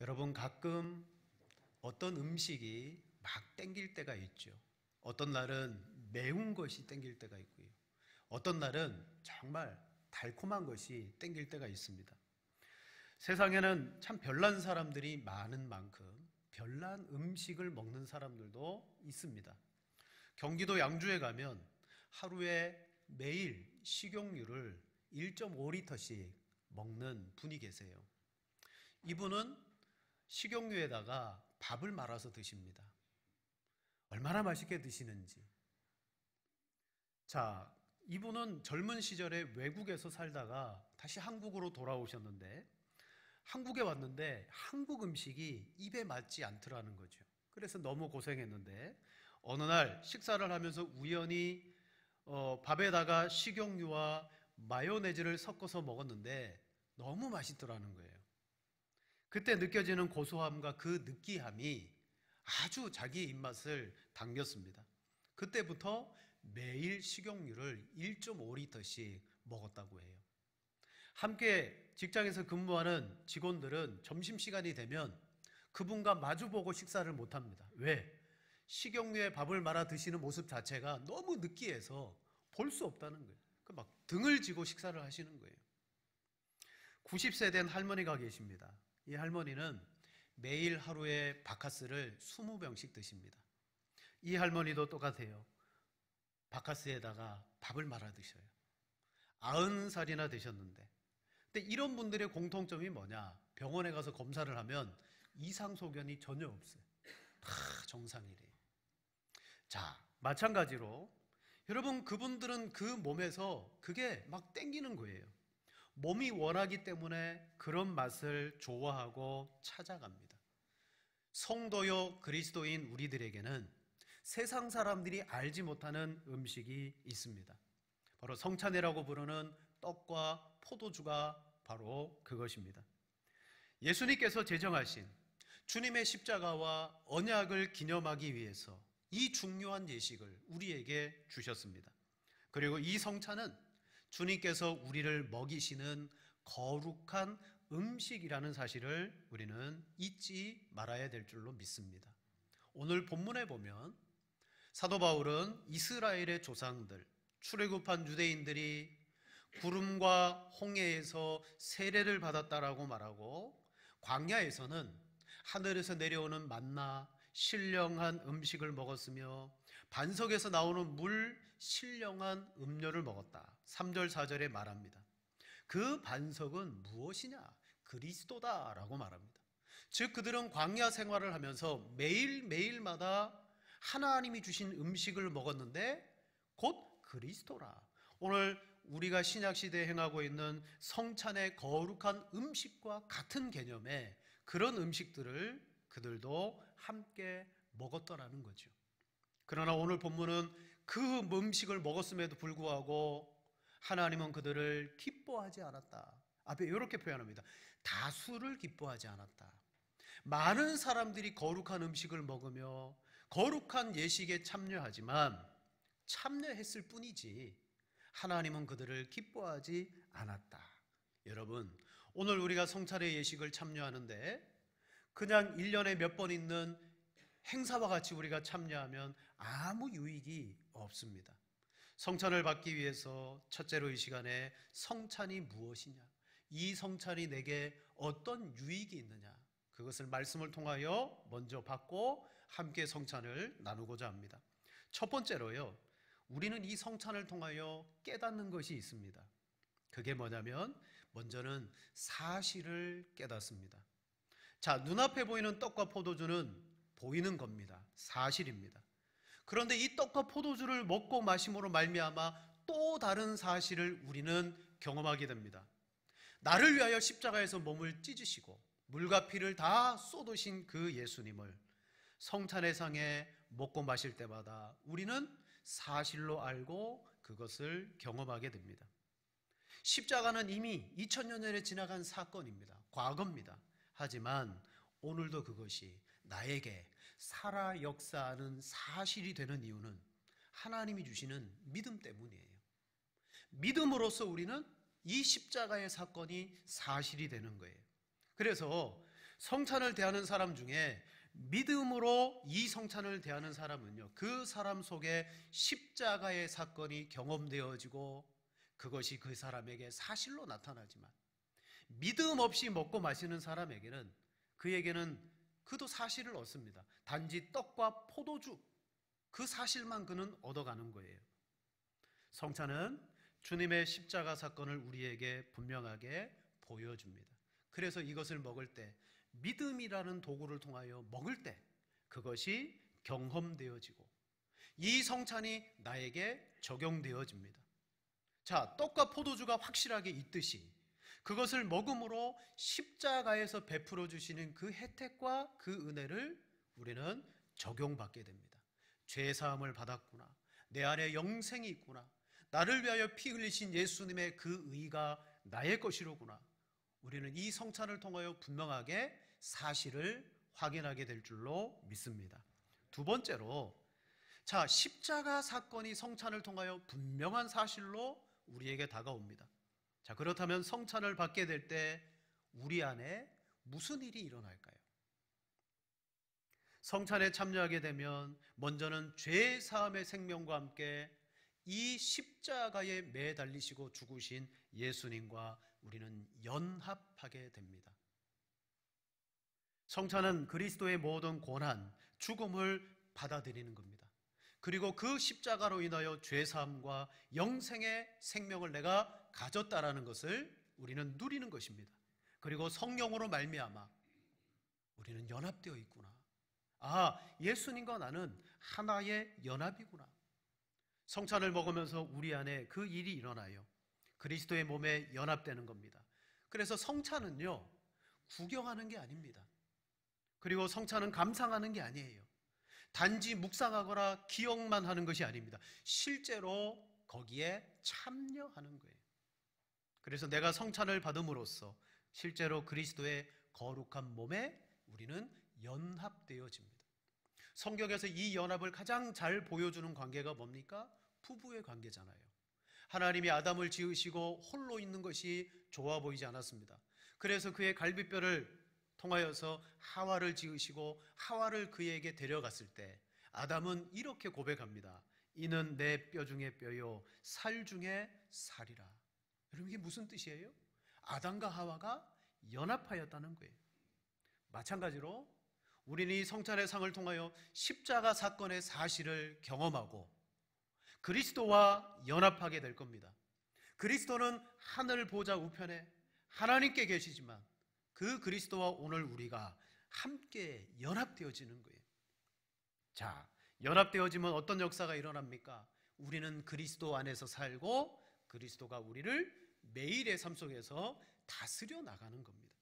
여러분, 가끔 어떤 음식이 막 땡길 때가 있죠. 어떤 날은 매운 것이 땡길 때가 있고요. 어떤 날은 정말 달콤한 것이 땡길 때가 있습니다. 세상에는 참 별난 사람들이 많은 만큼 별난 음식을 먹는 사람들도 있습니다. 경기도 양주에 가면 하루에 매일 식용유를 1.5리터씩 먹는 분이 계세요. 이분은 식용유에다가 밥을 말아서 드십니다. 얼마나 맛있게 드시는지. 자, 이분은 젊은 시절에 외국에서 살다가 다시 한국으로 돌아오셨는데, 한국에 왔는데 한국 음식이 입에 맞지 않더라는 거죠. 그래서 너무 고생했는데 어느 날 식사를 하면서 우연히 밥에다가 식용유와 마요네즈를 섞어서 먹었는데 너무 맛있더라는 거예요. 그때 느껴지는 고소함과 그 느끼함이 아주 자기 입맛을 당겼습니다. 그때부터 매일 식용유를 1.5리터씩 먹었다고 해요. 함께 직장에서 근무하는 직원들은 점심시간이 되면 그분과 마주보고 식사를 못합니다. 왜? 식용유에 밥을 말아 드시는 모습 자체가 너무 느끼해서 볼 수 없다는 거예요. 막 등을 지고 식사를 하시는 거예요. 90세 된 할머니가 계십니다. 이 할머니는 매일 하루에 바카스를 20병씩 드십니다. 이 할머니도 똑같아요. 바카스에다가 밥을 말아 드셔요. 90살이나 되셨는데. 근데 이런 분들의 공통점이 뭐냐? 병원에 가서 검사를 하면 이상 소견이 전혀 없어요. 다 정상이래요. 자, 마찬가지로 여러분, 그분들은 그 몸에서 그게 막 땡기는 거예요. 몸이 원하기 때문에 그런 맛을 좋아하고 찾아갑니다. 성도요 그리스도인 우리들에게는 세상 사람들이 알지 못하는 음식이 있습니다. 바로 성찬회라고 부르는 떡과 포도주가 바로 그것입니다. 예수님께서 제정하신 주님의 십자가와 언약을 기념하기 위해서 이 중요한 예식을 우리에게 주셨습니다. 그리고 이 성찬은 주님께서 우리를 먹이시는 거룩한 음식이라는 사실을 우리는 잊지 말아야 될 줄로 믿습니다. 오늘 본문에 보면 사도 바울은 이스라엘의 조상들, 출애굽한 유대인들이 구름과 홍해에서 세례를 받았다라고 말하고, 광야에서는 하늘에서 내려오는 만나 신령한 음식을 먹었으며 반석에서 나오는 물 신령한 음료를 먹었다. 3절 4절에 말합니다. 그 반석은 무엇이냐? 그리스도다라고 말합니다. 즉 그들은 광야 생활을 하면서 매일매일마다 하나님이 주신 음식을 먹었는데 곧 그리스도라. 오늘 우리가 신약시대에 행하고 있는 성찬의 거룩한 음식과 같은 개념의 그런 음식들을 그들도 함께 먹었더라는 거죠. 그러나 오늘 본문은 그 음식을 먹었음에도 불구하고 하나님은 그들을 기뻐하지 않았다. 앞에 이렇게 표현합니다. 다수를 기뻐하지 않았다. 많은 사람들이 거룩한 음식을 먹으며 거룩한 예식에 참여하지만 참여했을 뿐이지 하나님은 그들을 기뻐하지 않았다. 여러분, 오늘 우리가 성찬의 예식을 참여하는데 그냥 1년에 몇 번 있는 행사와 같이 우리가 참여하면 아무 유익이 없습니다. 성찬을 받기 위해서 첫째로 이 시간에 성찬이 무엇이냐, 이 성찬이 내게 어떤 유익이 있느냐, 그것을 말씀을 통하여 먼저 받고 함께 성찬을 나누고자 합니다. 첫 번째로요, 우리는 이 성찬을 통하여 깨닫는 것이 있습니다. 그게 뭐냐면 먼저는 사실을 깨닫습니다. 자, 눈앞에 보이는 떡과 포도주는 보이는 겁니다. 사실입니다. 그런데 이 떡과 포도주를 먹고 마심으로 말미암아 또 다른 사실을 우리는 경험하게 됩니다. 나를 위하여 십자가에서 몸을 찢으시고 물과 피를 다 쏟으신 그 예수님을 성찬의 상에 먹고 마실 때마다 우리는 사실로 알고 그것을 경험하게 됩니다. 십자가는 이미 2000년 전에 지나간 사건입니다. 과거입니다. 하지만 오늘도 그것이 나에게 살아 역사하는 사실이 되는 이유는 하나님이 주시는 믿음 때문이에요. 믿음으로써 우리는 이 십자가의 사건이 사실이 되는 거예요. 그래서 성찬을 대하는 사람 중에 믿음으로 이 성찬을 대하는 사람은요, 그 사람 속에 십자가의 사건이 경험되어지고 그것이 그 사람에게 사실로 나타나지만, 믿음 없이 먹고 마시는 사람에게는, 그에게는 그도 사실을 얻습니다. 단지 떡과 포도주, 그 사실만 그는 얻어가는 거예요. 성찬은 주님의 십자가 사건을 우리에게 분명하게 보여줍니다. 그래서 이것을 먹을 때, 믿음이라는 도구를 통하여 먹을 때 그것이 경험되어지고 이 성찬이 나에게 적용되어집니다. 자, 떡과 포도주가 확실하게 있듯이 그것을 먹음으로 십자가에서 베풀어 주시는 그 혜택과 그 은혜를 우리는 적용받게 됩니다. 죄 사함을 받았구나, 내 안에 영생이 있구나, 나를 위하여 피 흘리신 예수님의 그 의가 나의 것이로구나, 우리는 이 성찬을 통하여 분명하게 사실을 확인하게 될 줄로 믿습니다. 두 번째로, 자, 십자가 사건이 성찬을 통하여 분명한 사실로 우리에게 다가옵니다. 자, 그렇다면 성찬을 받게 될 때 우리 안에 무슨 일이 일어날까요? 성찬에 참여하게 되면 먼저는 죄 사함의 생명과 함께 이 십자가에 매달리시고 죽으신 예수님과 우리는 연합하게 됩니다. 성찬은 그리스도의 모든 고난, 죽음을 받아들이는 겁니다. 그리고 그 십자가로 인하여 죄사함과 영생의 생명을 내가 가졌다라는 것을 우리는 누리는 것입니다. 그리고 성령으로 말미암아 우리는 연합되어 있구나. 아, 예수님과 나는 하나의 연합이구나. 성찬을 먹으면서 우리 안에 그 일이 일어나요. 그리스도의 몸에 연합되는 겁니다. 그래서 성찬은요, 구경하는 게 아닙니다. 그리고 성찬은 감상하는 게 아니에요. 단지 묵상하거나 기억만 하는 것이 아닙니다. 실제로 거기에 참여하는 거예요. 그래서 내가 성찬을 받음으로써 실제로 그리스도의 거룩한 몸에 우리는 연합되어집니다. 성경에서 이 연합을 가장 잘 보여주는 관계가 뭡니까? 부부의 관계잖아요. 하나님이 아담을 지으시고 홀로 있는 것이 좋아 보이지 않았습니다. 그래서 그의 갈비뼈를 통하여서 하와를 지으시고 하와를 그에게 데려갔을 때 아담은 이렇게 고백합니다. 이는 내 뼈 중에 뼈요 살 중에 살이라. 여러분, 이게 무슨 뜻이에요? 아담과 하와가 연합하였다는 거예요. 마찬가지로 우리는 이 성찬의 상을 통하여 십자가 사건의 사실을 경험하고 그리스도와 연합하게 될 겁니다. 그리스도는 하늘 보좌 우편에 하나님께 계시지만 그 그리스도와 오늘 우리가 함께 연합되어지는 거예요. 자, 연합되어지면 어떤 역사가 일어납니까? 우리는 그리스도 안에서 살고 그리스도가 우리를 매일의 삶 속에서 다스려 나가는 겁니다.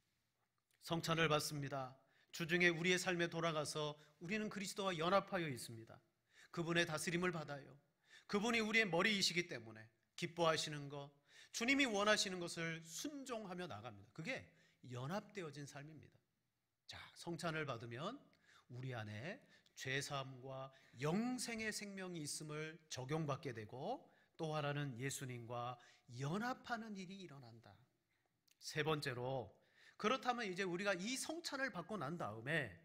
성찬을 받습니다. 주중에 우리의 삶에 돌아가서 우리는 그리스도와 연합하여 있습니다. 그분의 다스림을 받아요. 그분이 우리의 머리이시기 때문에 기뻐하시는 것, 주님이 원하시는 것을 순종하며 나갑니다. 그게 연합되어진 삶입니다. 자, 성찬을 받으면 우리 안에 죄사함과 영생의 생명이 있음을 적용받게 되고 또 하나는 예수님과 연합하는 일이 일어난다. 세 번째로, 그렇다면 이제 우리가 이 성찬을 받고 난 다음에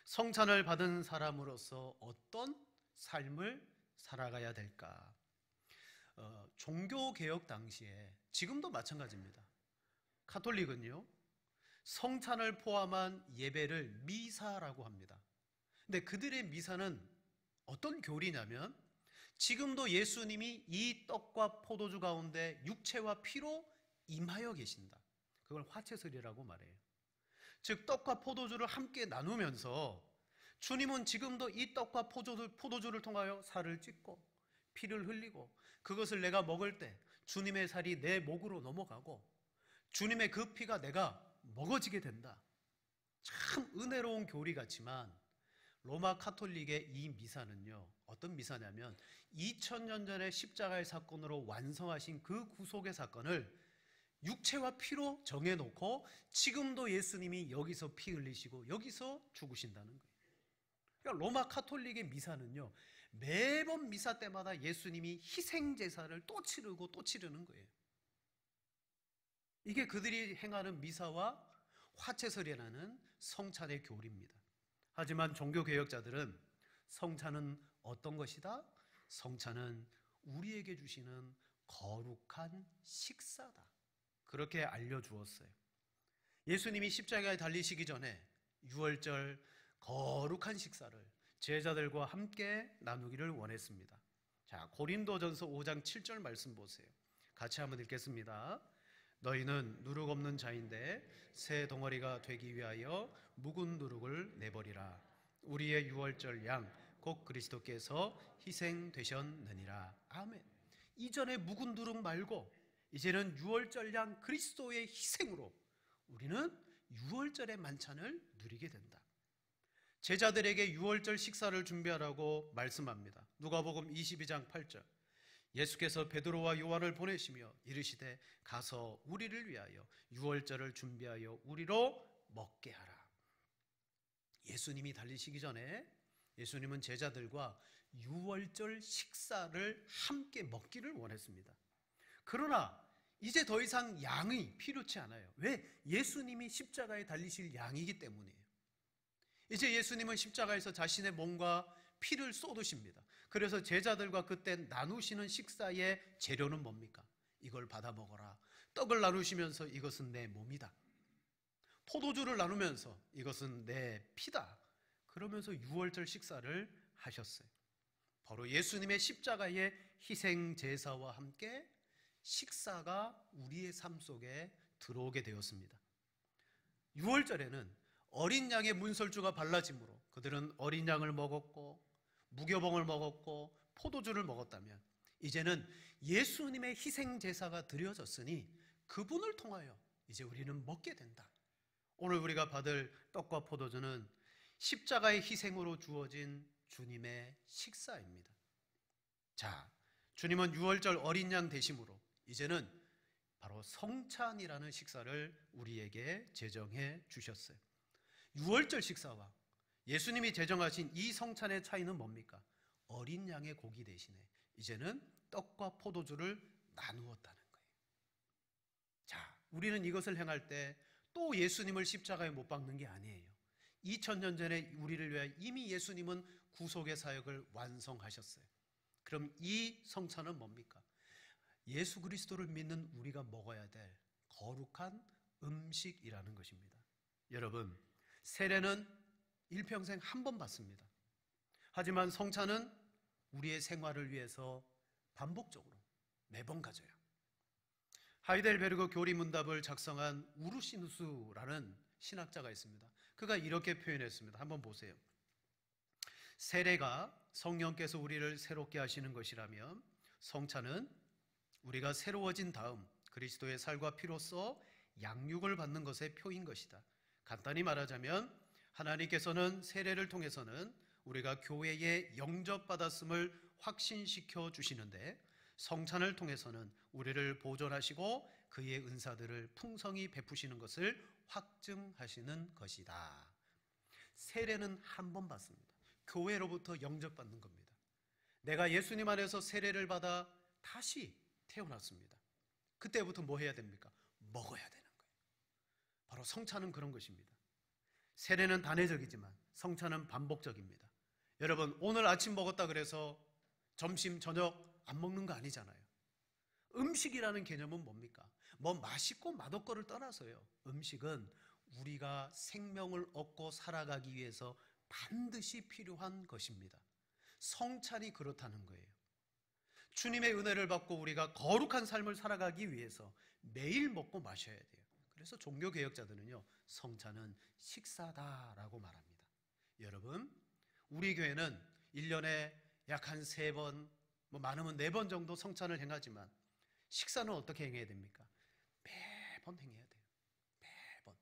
성찬을 받은 사람으로서 어떤 삶을 살아가야 될까? 종교개혁 당시에, 지금도 마찬가지입니다. 가톨릭은요, 성찬을 포함한 예배를 미사라고 합니다. 근데 그들의 미사는 어떤 교리냐면 지금도 예수님이 이 떡과 포도주 가운데 육체와 피로 임하여 계신다. 그걸 화채설이라고 말해요. 즉 떡과 포도주를 함께 나누면서 주님은 지금도 이 떡과 포도주를 통하여 살을 찢고 피를 흘리고 그것을 내가 먹을 때 주님의 살이 내 목으로 넘어가고 주님의 그 피가 내가 먹어지게 된다. 참 은혜로운 교리 같지만 로마 카톨릭의 이 미사는요, 어떤 미사냐면 2000년 전에 십자가의 사건으로 완성하신 그 구속의 사건을 육체와 피로 정해놓고 지금도 예수님이 여기서 피 흘리시고 여기서 죽으신다는 거예요. 그러니까 로마 카톨릭의 미사는요, 매번 미사 때마다 예수님이 희생제사를 또 치르고 또 치르는 거예요. 이게 그들이 행하는 미사와 화채설이라는 성찬의 교리입니다. 하지만 종교개혁자들은 성찬은 어떤 것이다? 성찬은 우리에게 주시는 거룩한 식사다, 그렇게 알려주었어요. 예수님이 십자가에 달리시기 전에 유월절 거룩한 식사를 제자들과 함께 나누기를 원했습니다. 자, 고린도전서 5장 7절 말씀 보세요. 같이 한번 읽겠습니다. 너희는 누룩 없는 자인데 새 덩어리가 되기 위하여 묵은 누룩을 내버리라. 우리의 유월절 양 곧 그리스도께서 희생되셨느니라. 아멘. 이전에 묵은 누룩 말고 이제는 유월절 양 그리스도의 희생으로 우리는 유월절의 만찬을 누리게 된다. 제자들에게 유월절 식사를 준비하라고 말씀합니다. 누가복음 22장 8절. 예수께서 베드로와 요한을 보내시며 이르시되 가서 우리를 위하여 유월절을 준비하여 우리로 먹게 하라. 예수님이 달리시기 전에 예수님은 제자들과 유월절 식사를 함께 먹기를 원했습니다. 그러나 이제 더 이상 양이 필요치 않아요. 왜? 예수님이 십자가에 달리실 양이기 때문이에요. 이제 예수님은 십자가에서 자신의 몸과 피를 쏟으십니다. 그래서 제자들과 그때 나누시는 식사의 재료는 뭡니까? 이걸 받아 먹어라. 떡을 나누시면서 이것은 내 몸이다. 포도주를 나누면서 이것은 내 피다. 그러면서 유월절 식사를 하셨어요. 바로 예수님의 십자가의 희생 제사와 함께 식사가 우리의 삶 속에 들어오게 되었습니다. 유월절에는 어린 양의 문설주가 발라짐으로 그들은 어린 양을 먹었고 무교봉을 먹었고 포도주를 먹었다면, 이제는 예수님의 희생 제사가 드려졌으니 그분을 통하여 이제 우리는 먹게 된다. 오늘 우리가 받을 떡과 포도주는 십자가의 희생으로 주어진 주님의 식사입니다. 자, 주님은 유월절 어린 양 대심으로 이제는 바로 성찬이라는 식사를 우리에게 제정해 주셨어요. 유월절 식사와 예수님이 제정하신 이 성찬의 차이는 뭡니까? 어린 양의 고기 대신에 이제는 떡과 포도주를 나누었다는 거예요. 자, 우리는 이것을 행할 때 또 예수님을 십자가에 못 박는 게 아니에요. 2000년 전에 우리를 위하여 이미 예수님은 구속의 사역을 완성하셨어요. 그럼 이 성찬은 뭡니까? 예수 그리스도를 믿는 우리가 먹어야 될 거룩한 음식이라는 것입니다. 여러분, 세례는 일평생 한 번 받습니다. 하지만 성찬은 우리의 생활을 위해서 반복적으로 매번 가져요. 하이델베르그 교리문답을 작성한 우르시누스라는 신학자가 있습니다. 그가 이렇게 표현했습니다. 한번 보세요. 세례가 성령께서 우리를 새롭게 하시는 것이라면 성찬은 우리가 새로워진 다음 그리스도의 살과 피로써 양육을 받는 것의 표인 것이다. 간단히 말하자면 하나님께서는 세례를 통해서는 우리가 교회에 영접받았음을 확신시켜 주시는데, 성찬을 통해서는 우리를 보존하시고 그의 은사들을 풍성히 베푸시는 것을 확증하시는 것이다. 세례는 한 번 받습니다. 교회로부터 영접받는 겁니다. 내가 예수님 안에서 세례를 받아 다시 태어났습니다. 그때부터 뭐 해야 됩니까? 먹어야 되는 거예요. 바로 성찬은 그런 것입니다. 세례는 단회적이지만 성찬은 반복적입니다. 여러분, 오늘 아침 먹었다 그래서 점심, 저녁 안 먹는 거 아니잖아요. 음식이라는 개념은 뭡니까? 뭐 맛있고 맛없고를 떠나서요. 음식은 우리가 생명을 얻고 살아가기 위해서 반드시 필요한 것입니다. 성찬이 그렇다는 거예요. 주님의 은혜를 받고 우리가 거룩한 삶을 살아가기 위해서 매일 먹고 마셔야 돼요. 그래서 종교개혁자들은요, 성찬은 식사다라고 말합니다. 여러분, 우리 교회는 1년에 약 한 3번, 뭐 많으면 4번 정도 성찬을 행하지만 식사는 어떻게 행해야 됩니까? 매번 행해야 돼요. 매번.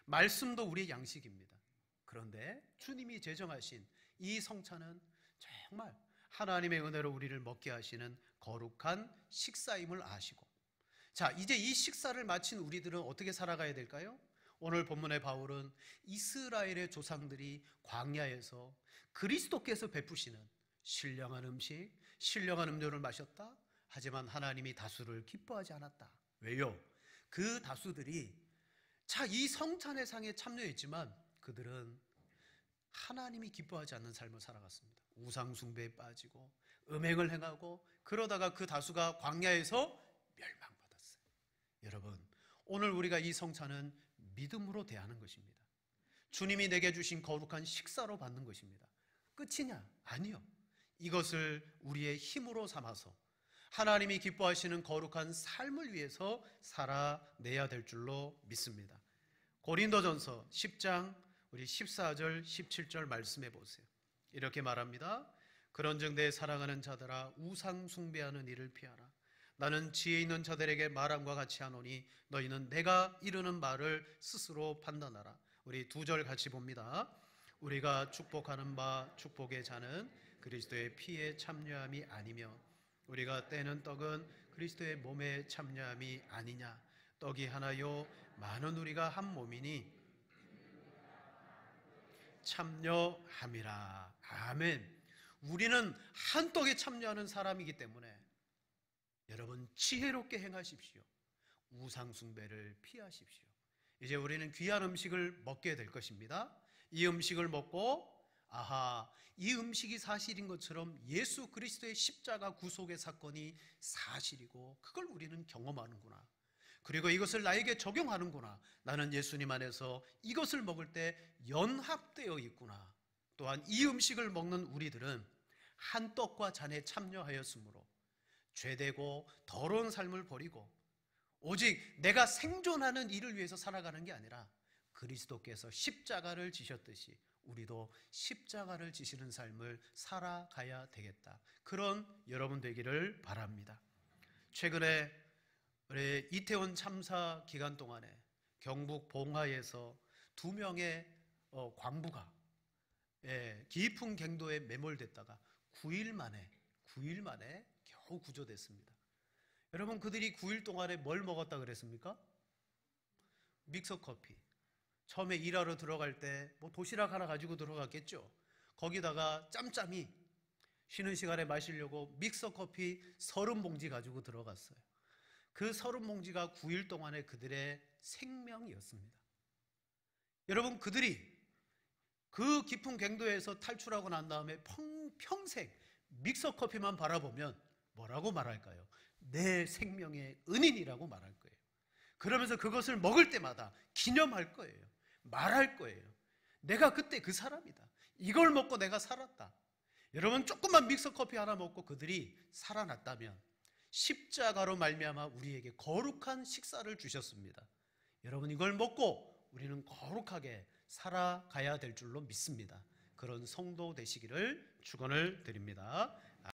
말씀도 우리의 양식입니다. 그런데 주님이 제정하신 이 성찬은 정말 하나님의 은혜로 우리를 먹게 하시는 거룩한 식사임을 아시고, 자, 이제 이 식사를 마친 우리들은 어떻게 살아가야 될까요? 오늘 본문의 바울은 이스라엘의 조상들이 광야에서 그리스도께서 베푸시는 신령한 음식, 신령한 음료를 마셨다. 하지만 하나님이 다수를 기뻐하지 않았다. 왜요? 그 다수들이 자, 이 성찬의 상에 참여했지만 그들은 하나님이 기뻐하지 않는 삶을 살아갔습니다. 우상 숭배에 빠지고 음행을 행하고 그러다가 그 다수가 광야에서 멸망받았어요. 여러분, 오늘 우리가 이 성찬은 믿음으로 대하는 것입니다. 주님이 내게 주신 거룩한 식사로 받는 것입니다. 끝이냐? 아니요. 이것을 우리의 힘으로 삼아서 하나님이 기뻐하시는 거룩한 삶을 위해서 살아내야 될 줄로 믿습니다. 고린도전서 10장 우리 14절 17절 말씀해 보세요. 이렇게 말합니다. 그런즉 내 사랑하는 자들아 우상 숭배하는 일을 피하라. 나는 지혜 있는 자들에게 말함과 같이 하노니 너희는 내가 이르는 말을 스스로 판단하라. 우리 2절 같이 봅니다. 우리가 축복하는 바 축복의 자는 그리스도의 피에 참여함이 아니며 우리가 떼는 떡은 그리스도의 몸에 참여함이 아니냐. 떡이 하나요 많은 우리가 한 몸이니 참여함이라. 아멘. 우리는 한 떡에 참여하는 사람이기 때문에 여러분 지혜롭게 행하십시오. 우상 숭배를 피하십시오. 이제 우리는 귀한 음식을 먹게 될 것입니다. 이 음식을 먹고 이 음식이 사실인 것처럼 예수 그리스도의 십자가 구속의 사건이 사실이고 그걸 우리는 경험하는구나. 그리고 이것을 나에게 적용하는구나. 나는 예수님 안에서 이것을 먹을 때 연합되어 있구나. 또한 이 음식을 먹는 우리들은 한 떡과 잔에 참여하였으므로 죄되고 더러운 삶을 버리고 오직 내가 생존하는 일을 위해서 살아가는 게 아니라 그리스도께서 십자가를 지셨듯이 우리도 십자가를 지시는 삶을 살아가야 되겠다. 그런 여러분 되기를 바랍니다. 최근에 우리 이태원 참사 기간 동안에 경북 봉화에서 2명의 광부가 깊은 갱도에 매몰됐다가 9일 만에 겨우 구조됐습니다. 여러분 그들이 9일 동안에 뭘 먹었다 그랬습니까? 믹서커피. 처음에 일하러 들어갈 때 도시락 하나 가지고 들어갔겠죠. 거기다가 짬짬이 쉬는 시간에 마시려고 믹서커피 30봉지 가지고 들어갔어요. 그 30봉지가 9일 동안의 그들의 생명이었습니다. 여러분 그들이 그 깊은 갱도에서 탈출하고 난 다음에 평생 믹서커피만 바라보면 뭐라고 말할까요? 내 생명의 은인이라고 말할 거예요. 그러면서 그것을 먹을 때마다 기념할 거예요. 말할 거예요. 내가 그때 그 사람이다. 이걸 먹고 내가 살았다. 여러분 조금만 믹서커피 하나 먹고 그들이 살아났다면 십자가로 말미암아 우리에게 거룩한 식사를 주셨습니다. 여러분 이걸 먹고 우리는 거룩하게 살아가야 될 줄로 믿습니다. 그런 성도 되시기를 축원을 드립니다.